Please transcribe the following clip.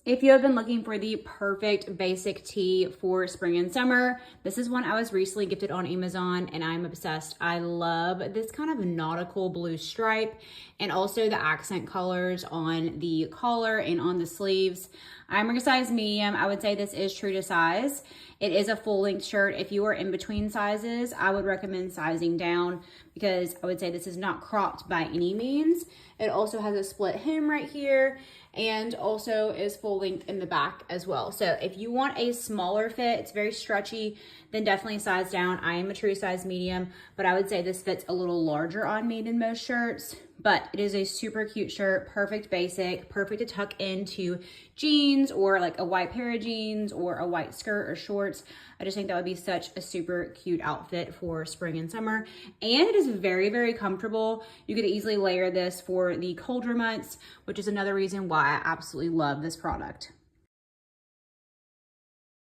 If you have been looking for the perfect basic tee for spring and summer, this is one I was recently gifted on Amazon and I'm obsessed. I love this kind of nautical blue stripe and also the accent colors on the collar and on the sleeves. I'm a size medium. I would say this is true to size. It is a full length shirt. If you are in between sizes, I would recommend sizing down because I would say this is not cropped by any means. It also has a split hem right here and also is full length in the back as well. So if you want a smaller fit, it's very stretchy, then definitely size down. I am a true size medium, but I would say this fits a little larger on me than most shirts. But it is a super cute shirt, perfect basic, perfect to tuck into jeans or like a white pair of jeans or a white skirt or shorts. I just think that would be such a super cute outfit for spring and summer. And it is very, very comfortable. You could easily layer this for the colder months, which is another reason why I absolutely love this product.